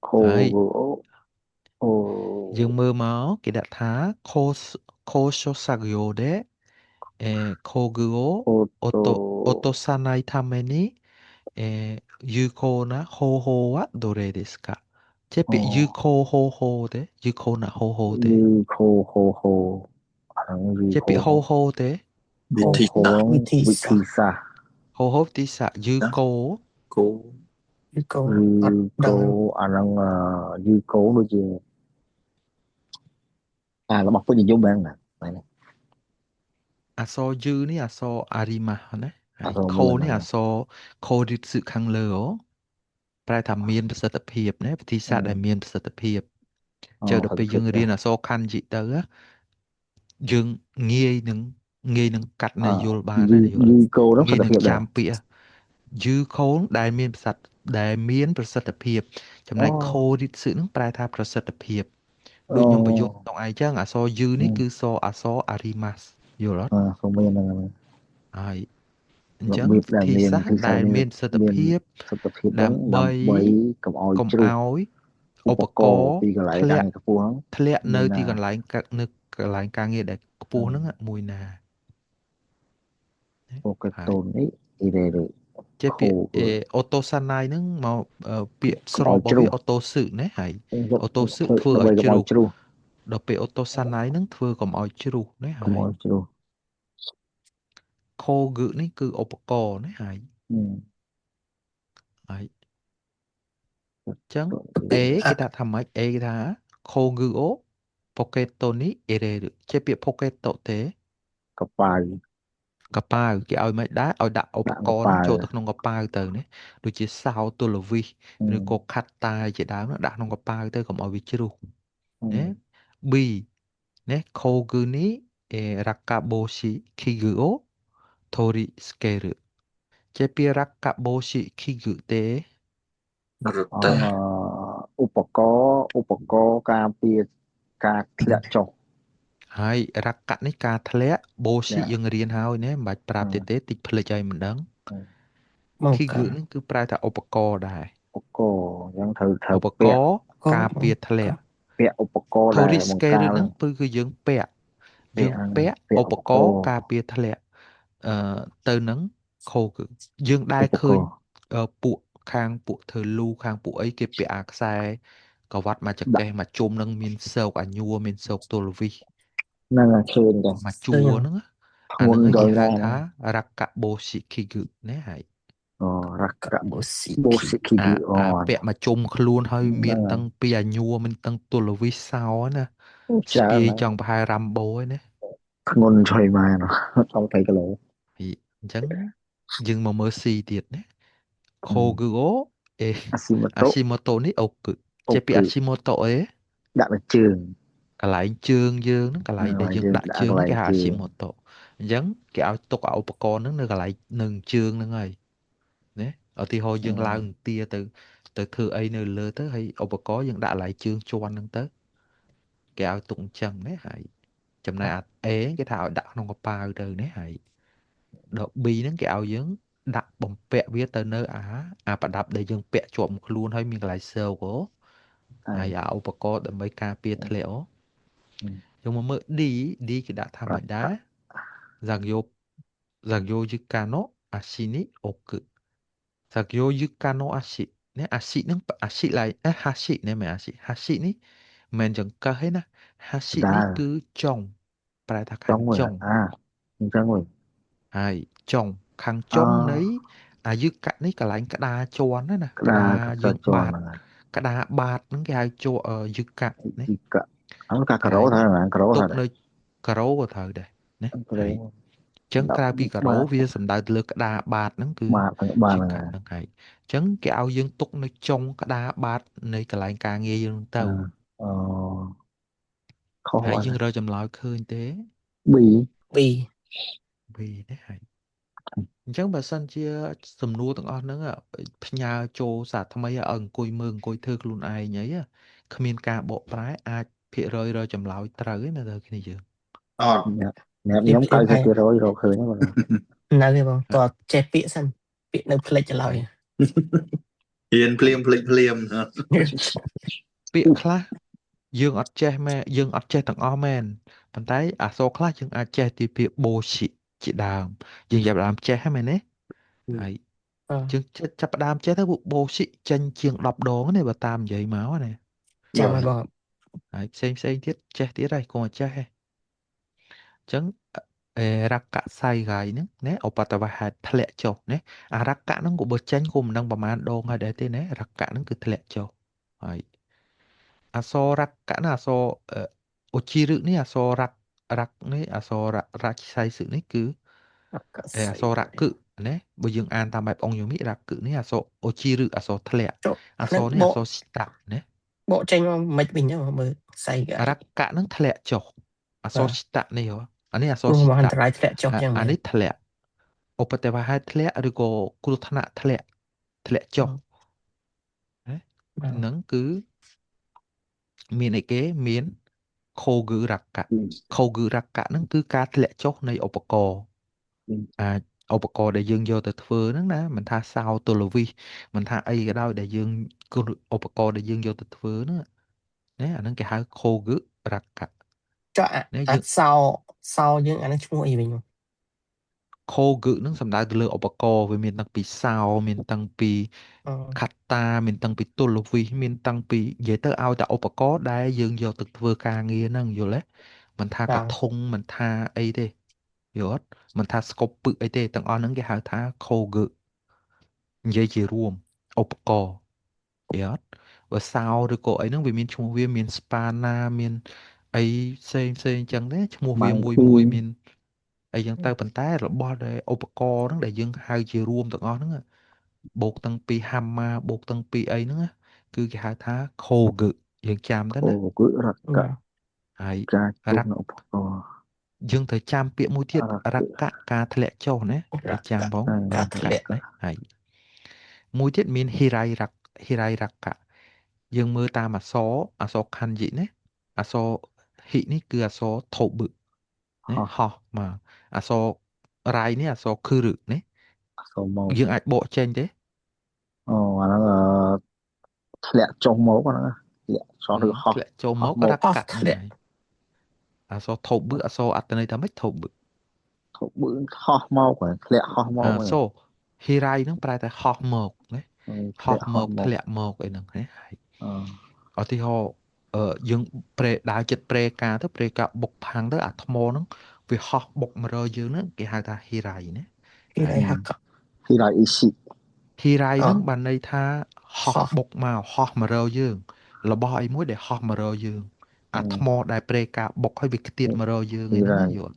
Đấy, Kogo. dương O. mơ máu cái đã thá ko shosagyo de koguo Oto. otosanai tameni yuko na hoho wa dore desu ka? Chepi O. yuko hoho de yuko na hoho de. Yuko ho ho. Yuko Chepi ho. hoho de Ho Vị ho. ta Vị thi sa. hoho tisa đó yuko cô Cái cô ở Yuko. đằng Anang Yuko đối chứ. Nó bọc cái gì vô bên nè. Này nè. aso yu ni aso arima ne. Đấy, Rồi ko mượn ni này. aso ko ditsu khang leo ប្រែថាមានប្រសិទ្ធភាពណាវិធីសាស្ត្រដែលមានប្រសិទ្ធភាពចុះដល់ Thật ពេលយើង thiệt រៀ đó. នអក្សរខណ្ឌយិទៅយើងងាយនឹងកាត់នៅយល់បានណាយល់ Yuko rất ងា thật យនឹង thiệt đó. ចាំពាក្យយឺខូនដែលមានប្រសិទ្ធដែលមានប្រសិទ្ធភាពចំណែកខូ Ồ. រិតសឹនឹងប្រែថាប្រសិទ្ធភាពដូចខ្ញុំបញ្យល់ Ồ. តងឯងចឹងអក្សរយឺនេះគឺសអក្សរអារីម៉ាស់យល់អត់ Không biết là ហើយអញ្ đặc ចឹង biệt វិ là ធីសា miền ស្ត្រ thứ sáu ដែលមានប្រសិទ្ធភ miền ៀប sự tập hiện đó ដើម្បី làm bấy cầm oi កុំ chru ឲ្យ ឧបករ upako ណ៍ ពីកន្លែង ធ្ កា លា ង ក់ ខ្ពស់ហ្នឹង ធ្លាក់នៅ មាន ទីកន្លែងនៅកន្លែងការងារដែលខ្ពស់ហ្នឹងមួយណាណា អូកេ ហើ តូ យ ននេះអ៊ីរេរេ ជាពាក្យ ខូ អូតូសាណៃហ្នឹងមកពាក្យ កុំ ស្រប ឲ្យ របស់ ជ្រុះ វាអូតូសឹណាហើយ យក អូតូសឹ ធ្វើ ធ្វើ ដើម្បី ឲ្យ កុំ ជ្រុះ ឲ្យជ្រុះ ដល់ពេលអូតូសាណៃហ្នឹងធ្វើកុំឲ្យជ្រុះណា កុំ ហើយ ឲ្យជ្រុះ ខូគឺនេះគឺឧបករណ៍ណាហើយ ហើយអញ្ចឹង A គេថាថាម៉េច A គេថាខូគឺអូប៉ូកេតូនេះអេរេជាពាក្យប៉ូកេតូទេ កប៉ាវ កប៉ាវគេឲ្យមិនដែរឲ្យដាក់ឧប ដាក់ ក ក រណ៍ ប៉ា ហ្នឹង វ ចូលទៅក្នុងកប៉ាវទៅណាដូចជាសោទូលវិសឬក៏ខាត់តាយជាដើមហ្នឹងដាក់ក្នុងកប៉ាវទៅកុំឲ្យវាជ្រុះណា B ណាខូគឺនេះរកាបូស៊ីខីគឺអូថូរីស្កេរជាពាក្យរកាបូស៊ីខីគឺទេ rồi អ ta ឧបករណ៍ការពារការធ្លាក់ចុះ ហើយរកៈនេះការធ្លាក់បូស៊ីធ្លាក់ យើងរៀនហើយណាមិនបាច់ប្រាប់ទៀតទេតិចភ្លេចឲ្យមិនដឹង màu គីគឺ cả ហ្នឹងគឺប្រែថាឧបករណ៍ដែរ ឧបករណ៍អញ្ចឹងត្រូវ ឧបក ពាក់ រណ៍ có ការពារធ្លាក់ ពាក់ឧបករណ៍ ធូ ដែល រីស្ បង្ កេរ ការ ហ្នឹងគឺយើងពាក់ ពា យើ ក់ ង ហ្នឹង ពាក់ ពា ឧ ក់ឧ ប ប ក ករ ណ៍ ណ៍ ការពារធ្លាក់ទៅនឹងខូគឺយើងដែ ឧ រ ប ឃើ ក ញ រណ៍ ពួកខាងពួកធ្វើលូខាងពួកអីគេពាក់អាខ្សែក្រវ៉ាត់មួយចកេះ ដាក់ មួយជុំនឹងមានសោកអាញួរមានសោកទល់វិស ហ្នឹងហើយឃើញតែ មួយជួរ Đây ហ្នឹង ធ្ង អាហ្នឹង ន់ ហើយ រ គេ ង ហៅ ណាស់ ថារកៈបូស៊ីគីគឺណាហើយ រក cả bộ sĩ បូ khí សិគី អា អូ ពាក់មួយជុំខ្លួនហើយ ហ្នឹ មាន ងហើ ទាំង យ ពីអាញួរមានទាំងទល់វិសសោណា ចា ស្ពាយ ហ្នឹង ចង់ប្រហែលរ៉ាំបូឯណា ធ្ងន់ឆុយម៉ែនต้องទៅគីឡូ ហើយអញ្ចឹងយើងមកមើល C ទៀតណាខូគឺអូអេ អាស៊ីម៉ូ អា តូ ស៊ីម៉ូតូនេះអូគឺ អូ ជាពាក្យ គឺ អាស៊ីម៉ូតូអី ដាក់នៅជើង កន្លែងជើងយើងហ្នឹងកន្លែងដែលយើង យើង ដាក់ ដាក់ ជើង កន្ ហ្នឹង លែង គេហៅ ជើ អាស៊ី ង ម៉ូតូអញ្ចឹងគេឲ្យទុកអាឧបករណ៍ហ្នឹងនៅកន្លែងនឹងជើងហ្នឹងហើយណាឧទាហរណ៍យើងឡើងទាទៅធ្វើអីនៅលើទៅហើយឧបករណ៍យើងដាក់កន្លែងជើងជាន់ហ្នឹងទៅគេឲ្យទុកអញ្ចឹងណាហើយចំណែកអា A គេថាឲ្យដាក់ក្នុងកប៉ាវទៅណាហើយដល់ B ហ្នឹងគេឲ្យយើងដាក់បំពាក់វាទៅនៅអាប្រដាប់ដែលយើងពាក់ជាប់ខ្លួនហើយមានកន្លែងសើកហ៎ហើយអាឧបករណ៍ដើម្បីការពារធ្លាក់ហ៎យើងមកមើល D គេដាក់ថា ប្រ មិនដែរ Zagyo Yukano Ashi ni Oku Zagyo Yukano Ashi នេះ Ashi ហ្នឹង Ashi ឡើយ Hashi នេះមិន Ashi Hashi នេះមិនមែនចង្កឹះទេណា Hashi នេះគឺចុងប្រែថា ចុ ខា ង ង មួយ ចុង អញ្ចឹងមួយ ហើយចុងខាងចុងនៃអាយុកៈនេះកន្លែងក្តារជាន់ណា ក្តារ យើង ជា បា ន់ ត ហ្នឹងហើយ ក្តារបាតហ្នឹងគេហៅជួយុកៈនេះ ជីកៈអត់កាការ៉ូថាណាការ៉ូ ទុ ថា កនៅការ៉ូក៏ត្រូវដែរណា ការ៉ូ ហើយចឹងក្រៅពីការ៉ូវាសំដៅទៅលើក្តារបាតហ្នឹងគឺ បាទបាទ យុកៈហ្នឹងហើយចឹងគេឲ្យយើងទុកនៅចុងក្តារបាតនៃកន្លែងការងារយើងទៅ អូខុស ហើយ អ យើងរកចម្លើយឃើញទេ B bi វាទេហើយអញ្ចឹងបើសិនជាសំណួរទាំងអស់ហ្នឹងផ្ញើចូលសារថ្មីឲ្យអង្គុយមើលអង្គុយធ្វើខ្លួនឯងអីគ្មានការបកប្រែអាចភាគរយរកចម្លើយត្រូវឯមើលទៅគ្នាយើង អ្នកខ្ញុំ phim phim hay 90% រកឃើញហ្នឹង nào cái bằng to che bịa sân bịaនៅផ្លេចឡើយ Hiền phliêm phliêm phliêm hả? ពាក្យខ្លះយើងអត់ចេះមែនយើងអត់ចេះទាំងអស់មែនប៉ុន្តែអក្សរខ្លះយើងអាចចេះពីពាក្យ bullshit ជាដើមយើងចាប់ផ្ដើមចេះហ្នឹងមែនទេហើយ យើងចាប់ផ្ដើមចេះទៅពួក bullshit ចេញជាង10ដងនេះបើតាមនិយាយមកណា ចាំហើយបង ហើយផ្សេងទៀតចេះទៀតហើយកុំឲ្យចេះទេអញ្ចឹងរកៈសៃហើយហ្នឹងណាឧបតវហេតុធ្លាក់ចុះណាអារកៈហ្នឹងក៏បើចេញក៏មិនដឹងប្រមាណដងហើយដែរទេណារកៈហ្នឹងគឺធ្លាក់ចុះហើយអសរកៈណាអសរឧជីរឹកនេះអសររកនេះអសររកសៃសឹកនេះគឺ អក អសរកឹណាបើយើងអានតាមបែបអង្គយមិរកឹនេះអសរអូជីឬអសរធ្លាក់ ចុះ អស ហ្នឹង រនេះ ប អ ក សរស្តាក់ណា បកចេញមកមិនវិញហ្នឹងមើលសៃកា រកៈហ្នឹងធ្លាក់ចុះអសរស្តាក់នេះហ៎អានេះអស គ្រោះ រ ម ស្ ហន្ត តាក់ រាយធ្លាក់ចុះយ៉ាង អា ម៉េច នេះធ្លាក់ឧបទេវហេតុធ្លាក់ឬក៏គ្រោះថ្នាក់ធ្លាក់ចុះណា បាទ ហ្នឹងគឺមានអីគេមានខោគឺរកៈខោគឺរកៈហ្នឹងគឺការធ្លាក់ចុះនៃឧបករណ៍អាចឧបករណ៍ដែលយើងយកទៅធ្វើហ្នឹងណាមិនថាសោទលវិសមិនថាអីក៏ដោយដែលយើងឧបករណ៍ដែលយើងយកទៅធ្វើហ្នឹងណាអាហ្នឹងគេហៅខោគឺរកៈ ចុះអា ណា អា យើង សោយើងអាហ្នឹងឈ្មោះអីវិញបង ខោគឺហ្នឹងសំដៅទៅលើឧបករណ៍វាមានតាំងពីសោមានតាំងពី អឺ ខត្តាមានតាំងពីទល់វិសមានតាំងពីនិយាយទៅឲ្យតែឧបករណ៍ដែលយើងយកទៅធ្វើការងារហ្នឹងយល់ទេមិនថា បា កា ទ ធុងមិនថាអីទេយល់អត់មិនថាស្កប់ពឹកអីទេទាំងអស់ហ្នឹងគេហៅថាខោគឺនិយាយជារួមឧបករណ៍យល់អត់បើសោឬក៏អីហ្នឹងវាមានឈ្មោះវាមានស្ប៉ាណាមានអីផ្សេងអញ្ចឹងទេឈ្មោះវាមួយមានអីចឹងទៅប៉ុន្តែរបស់ដែលឧបករណ៍ហ្នឹងដែលយើងហៅជារួមទាំងអស់ហ្នឹងបូកតាំងពី hammer បូកតាំងពីអីហ្នឹងគឺគេហៅថាខូគឺយើងចាំទៅ អូ ណា គឺរក បាទ ហើយ ការជួ រ បនៅឧបករណ៍ យើងត្រូវចាំពាក្យមួយទៀត រ រកៈការធ្លាក់ចុះណា រ ត្រូវចាំ កៈ ផង ការធ្លាក់ ណាហើយមួយទៀតមានហិរៃរកៈយើងមើលតាមអក្សរខណ្ឌយិណាអក្សរហិនេះគឺអក្សរធោបឹណា ហោះ ហោះមកអក្សររៃនេះអក្សរខឺរឹណា សូមមក យើងអាចបកចេញទេ អូអាហ្នឹងធ្លាក់ចុះមកហ្នឹងធ្លាក់ចុះឬហោះ ធ្លាក់ចូល ហោះ មក មក រ ហោះ កៈ ធ្ ហ្នឹង លាក់ ហើយអក្សរធោបឹអក្សរអត្តន័យថាម៉េចធោបឹ ធប់បឺហោះមកហ្នឹងធ្លាក់ហោះមកហ្នឹង សូហិរៃហ្នឹងប្រែតែហោះមកណាហោះ ធ្លាក់ ម ហោះ ក មក ធ្លាក់មកអីហ្នឹងណាហើយ អឺ ឧទាហរណ៍យើងប្រេដើរចិត្តប្រេការទៅប្រេការបុកផាំងទៅអាថ្មហ្នឹងវាហោះបុកមករកយើងហ្នឹងគេហៅថាហិរៃណា ហិរៃហកៈ ទីរៃអ៊ីស៊ី ហិរៃ អូ ហ្នឹងបានន័យថាហោះ ហោះ បុកមកហោះមករកយើងរបស់អីមួយដែលហោះមករកយើងអាថ្មដែលប្រេការបុកឲ្យវាខ្ទាតមករកយើង ទី ឯហ្នឹង រៃ ណាយល់